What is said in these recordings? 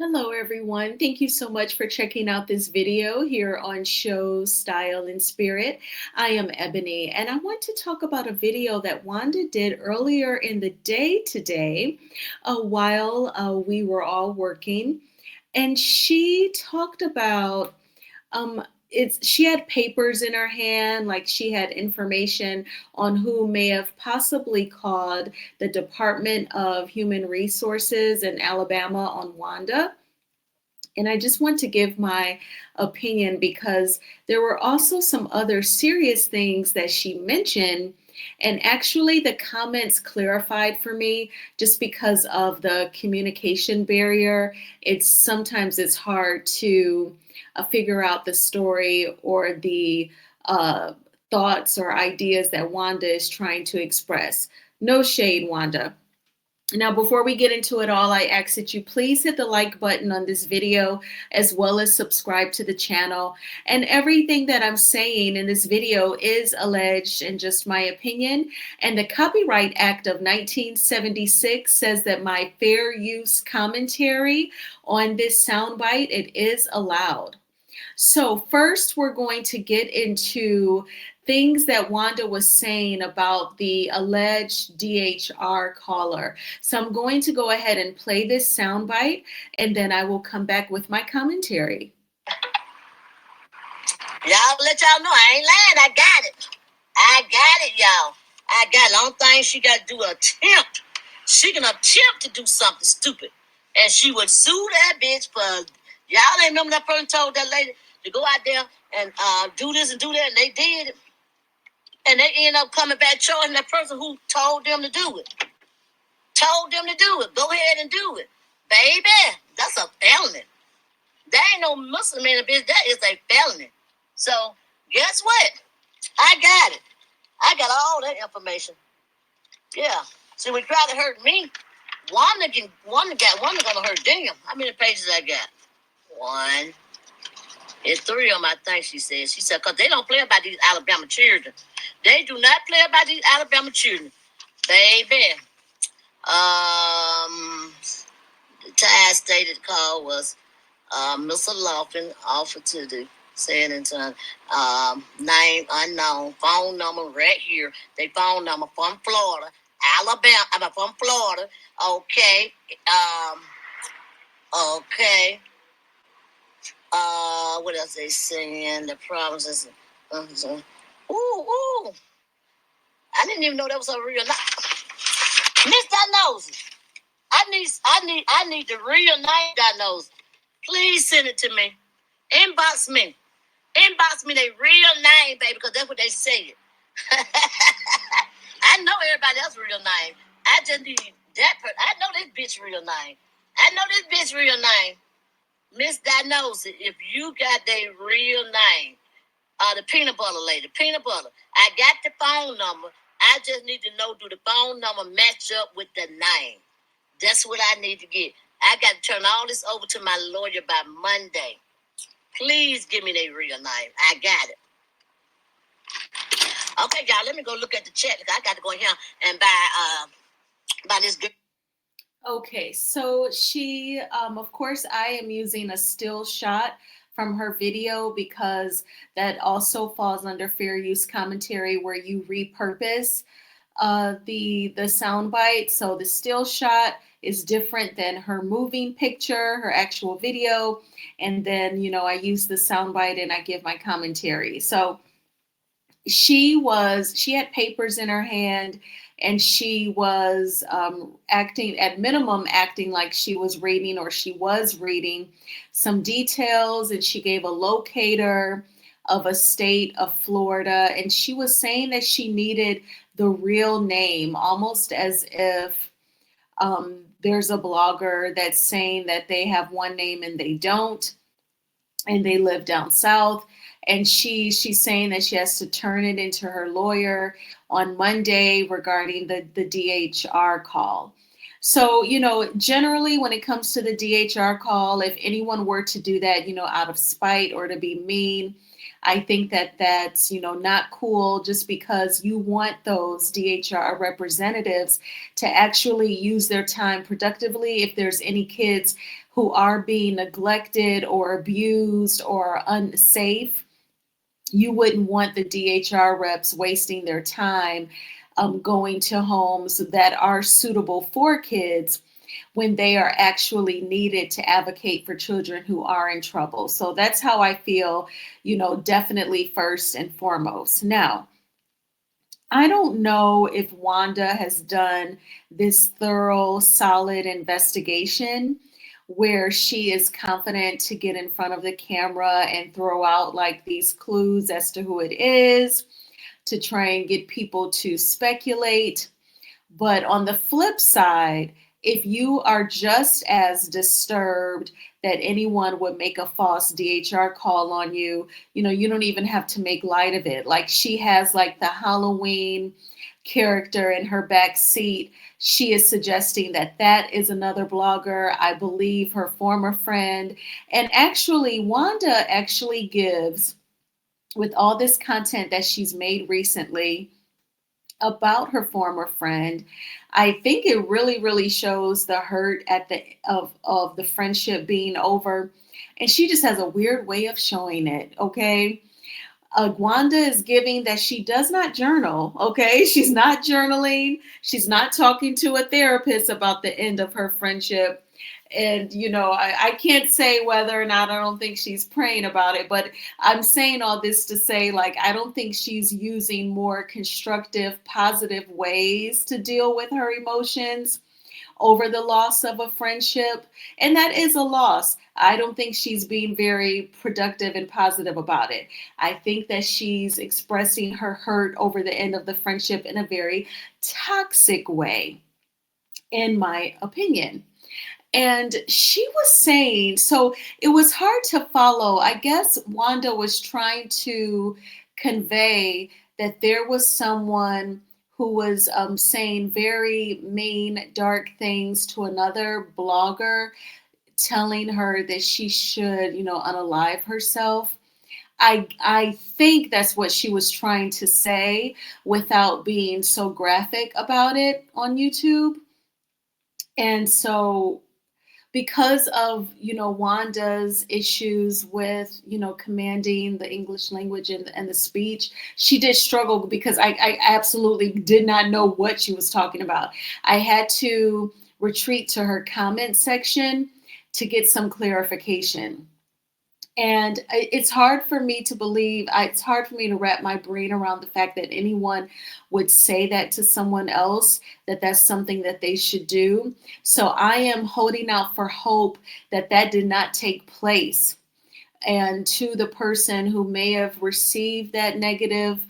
Hello, everyone. Thank you so much for checking out this video here on Show Style and Spirit. I am Ebony, and I want to talk about a video that Wanda did earlier in the day today while we were all working. And she talked about um, she had papers in her hand, like she had information on who may have possibly called the Department of Human Resources in Alabama on Wanda. And I just want to give my opinion because there were also some other serious things that she mentioned. And actually, the comments clarified for me just because of the communication barrier. It's hard to figure out the story or the uh, thoughts or ideas that Wanda is trying to express. No shade, Wanda. Now, before we get into it all, I ask that you please hit the like button on this video as well as subscribe to the channel. And everything that I'm saying in this video is alleged and just my opinion. And the Copyright Act of 1976 says that my fair use commentary on this soundbite, it is allowed. So first, we're going to get into things that Wanda was saying about the alleged DHR caller. So I'm going to go ahead and play this soundbite, and then I will come back with my commentary. Y'all let y'all know I ain't lying. I got it. I got it, y'all. I got it. The only thing she got to do is attempt. She can attempt to do something stupid. And she would sue that bitch for, y'all ain't remember that person told that lady to go out there and do this and do that, and they did it. And they end up coming back charging that person who told them to do it. Told them to do it. Go ahead and do it. Baby, that's a felony. There ain't no Muslim in the bitch. That is a felony. So, guess what? I got it. I got all that information. Yeah. See, we try to hurt me. Wanda gonna hurt them. How many pages I got? One. It's three of them, I think she said. She said, because they don't play about these Alabama children. They do not play about these Alabama children. Baby. The time stated call was Mr. Laughlin offered to the San Antonio, name unknown, phone number right here. They phone number from Florida, Alabama, from Florida. Okay. Okay. What else they saying? The problems is, ooh. I didn't even know that was a real Miss Diagnosis. I need the real name Diagnosis. Please send it to me. Inbox me. Inbox me their real name, baby, because that's what they say. I know everybody else's real name. I just need that person. I know this bitch real name. I know this bitch real name. Misdiagnosis. If you got their real name, the peanut butter lady, peanut butter. I got the phone number. I just need to know, do the phone number match up with the name? That's what I need to get. I got to turn all this over to my lawyer by Monday. Please give me their real name. I got it. Okay, y'all, let me go look at the chat. I got to go in here and buy this girl. Okay, so she, of course, I am using a still shot from her video because that also falls under fair use commentary where you repurpose the soundbite. So the still shot is different than her moving picture, her actual video, and then I use the soundbite and I give my commentary. So she had papers in her hand, and she was acting like she was reading some details, and she gave a locator of a state of Florida, and she was saying that she needed the real name, almost as if there's a blogger that's saying that they have one name and they don't, and they live down south. And she's saying that she has to turn it into her lawyer on Monday regarding the DHR call. So, generally when it comes to the DHR call, if anyone were to do that, out of spite or to be mean, I think that that's, not cool just because you want those DHR representatives to actually use their time productively. If there's any kids who are being neglected or abused or unsafe, you wouldn't want the DHR reps wasting their time going to homes that are suitable for kids when they are actually needed to advocate for children who are in trouble. So that's how I feel, definitely first and foremost. Now, I don't know if Wanda has done this thorough, solid investigation where she is confident to get in front of the camera and throw out like these clues as to who it is to try and get people to speculate. But on the flip side, if you are just as disturbed that anyone would make a false DHR call on you, you don't even have to make light of it. Like she has like the Halloween character in her back seat. She is suggesting that that is another blogger, I believe her former friend. And actually, Wanda actually gives, with all this content that she's made recently, about her former friend, I think it really, really shows the hurt at the of the friendship being over. And she just has a weird way of showing it. Okay. Wanda is giving that she does not journal. Okay. She's not journaling. She's not talking to a therapist about the end of her friendship. And, I can't say whether or not I don't think she's praying about it, but I'm saying all this to say, like, I don't think she's using more constructive, positive ways to deal with her emotions over the loss of a friendship. And that is a loss. I don't think she's being very productive and positive about it. I think that she's expressing her hurt over the end of the friendship in a very toxic way, in my opinion. And she was saying, so it was hard to follow. I guess Wanda was trying to convey that there was someone who was saying very mean, dark things to another blogger, telling her that she should, unalive herself. I think that's what she was trying to say without being so graphic about it on YouTube. And so because of Wanda's issues with commanding the English language and the speech, she did struggle because I absolutely did not know what she was talking about. I had to retreat to her comment section to get some clarification. And it's hard for me to believe, it's hard for me to wrap my brain around the fact that anyone would say that to someone else, that that's something that they should do. So I am holding out for hope that that did not take place. And to the person who may have received that negative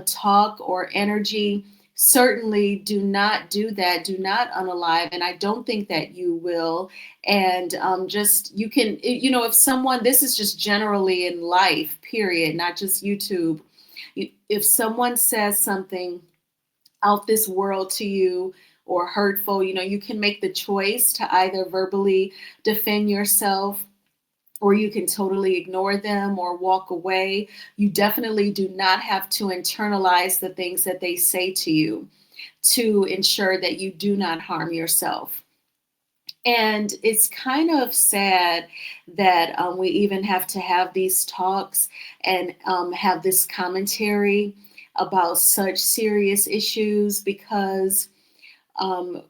talk or energy, certainly do not do that. Do not unalive. And I don't think that you will. And just, you can, if someone, this is just generally in life, period, not just YouTube. If someone says something out this world to you or hurtful, you can make the choice to either verbally defend yourself, or you can totally ignore them or walk away. You definitely do not have to internalize the things that they say to you to ensure that you do not harm yourself. And it's kind of sad that we even have to have these talks and have this commentary about such serious issues, because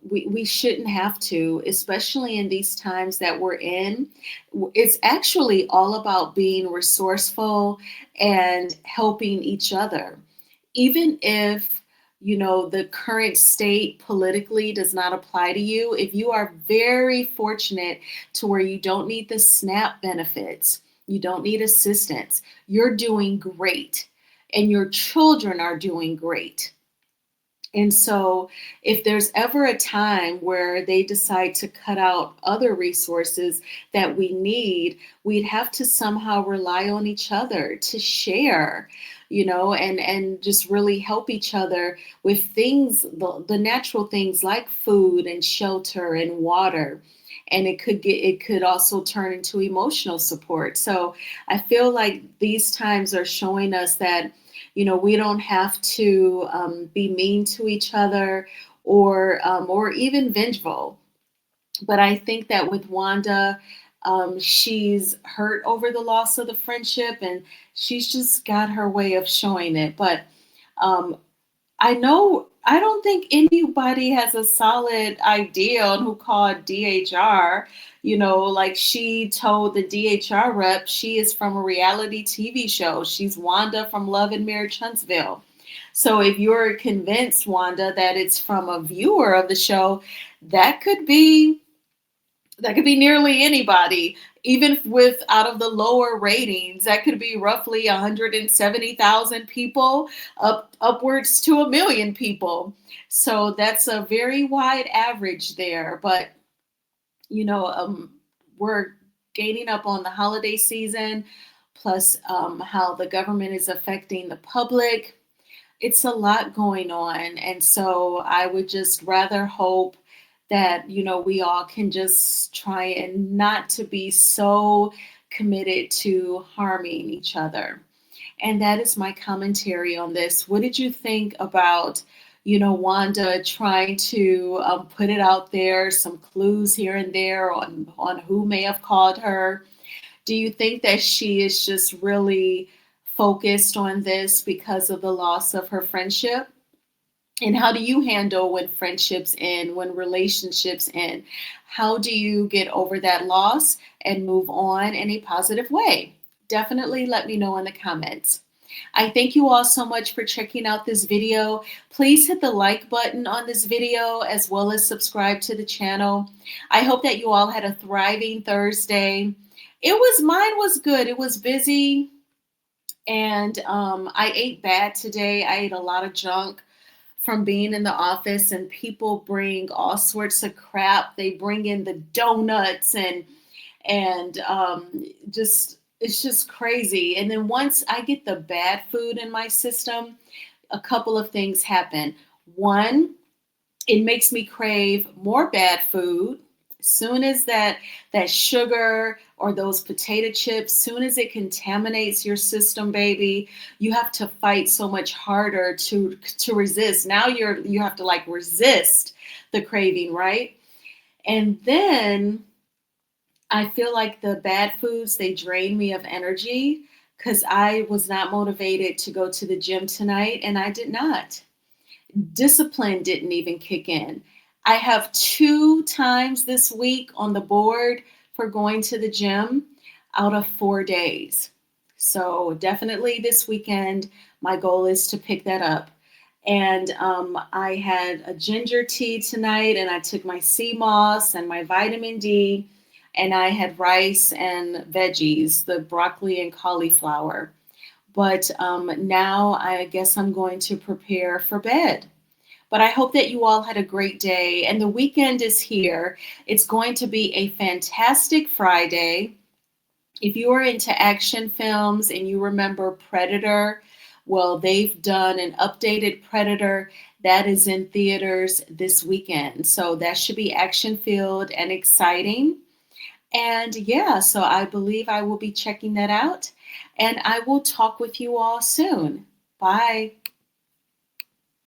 we shouldn't have to, especially in these times that we're in. It's actually all about being resourceful and helping each other. Even if, the current state politically does not apply to you, if you are very fortunate to where you don't need the SNAP benefits, you don't need assistance, you're doing great, and your children are doing great. And so, if there's ever a time where they decide to cut out other resources that we need, we'd have to somehow rely on each other to share, and just really help each other with things, the natural things like food and shelter and water. and it could also turn into emotional support. So I feel like these times are showing us that, we don't have to be mean to each other or even vengeful. But I think that with Wanda, she's hurt over the loss of the friendship, and she's just got her way of showing it. But um, I don't think anybody has a solid idea on who called DHR. Like she told the DHR rep she is from a reality TV show. She's Wanda from Love and Marriage Huntsville. So if you're convinced, Wanda, that it's from a viewer of the show, that could be that could be nearly anybody, even with out of the lower ratings. That could be roughly 170,000 people, upwards to 1 million people. So that's a very wide average there. But you know, um, we're gaining up on the holiday season, plus how the government is affecting the public. It's a lot going on. And so I would just rather hope that, we all can just try and not to be so committed to harming each other. And that is my commentary on this. What did you think about, Wanda trying to put it out there, some clues here and there on who may have called her? Do you think that she is just really focused on this because of the loss of her friendship? And how do you handle when friendships end, when relationships end? How do you get over that loss and move on in a positive way? Definitely let me know in the comments. I thank you all so much for checking out this video. Please hit the like button on this video as well as subscribe to the channel. I hope that you all had a thriving Thursday. Mine was good. It was busy, and I ate bad today. I ate a lot of junk from being in the office, and people bring all sorts of crap. They bring in the donuts and just it's just crazy. And then once I get the bad food in my system, a couple of things happen. One, it makes me crave more bad food. Soon as that sugar or those potato chips, soon as it contaminates your system, baby, you have to fight so much harder to resist. Now you have to like resist the craving, right? And then I feel like the bad foods, they drain me of energy because I was not motivated to go to the gym tonight, and I did not. Discipline didn't even kick in. I have 2 times this week on the board for going to the gym out of 4 days. So definitely this weekend, my goal is to pick that up. And I had a ginger tea tonight, and I took my sea moss and my vitamin D, and I had rice and veggies, the broccoli and cauliflower. But now I guess I'm going to prepare for bed. But I hope that you all had a great day, and the weekend is here. It's going to be a fantastic Friday. If you are into action films and you remember Predator, well, they've done an updated Predator that is in theaters this weekend. So that should be action filled and exciting. And yeah, so I believe I will be checking that out, and I will talk with you all soon. Bye.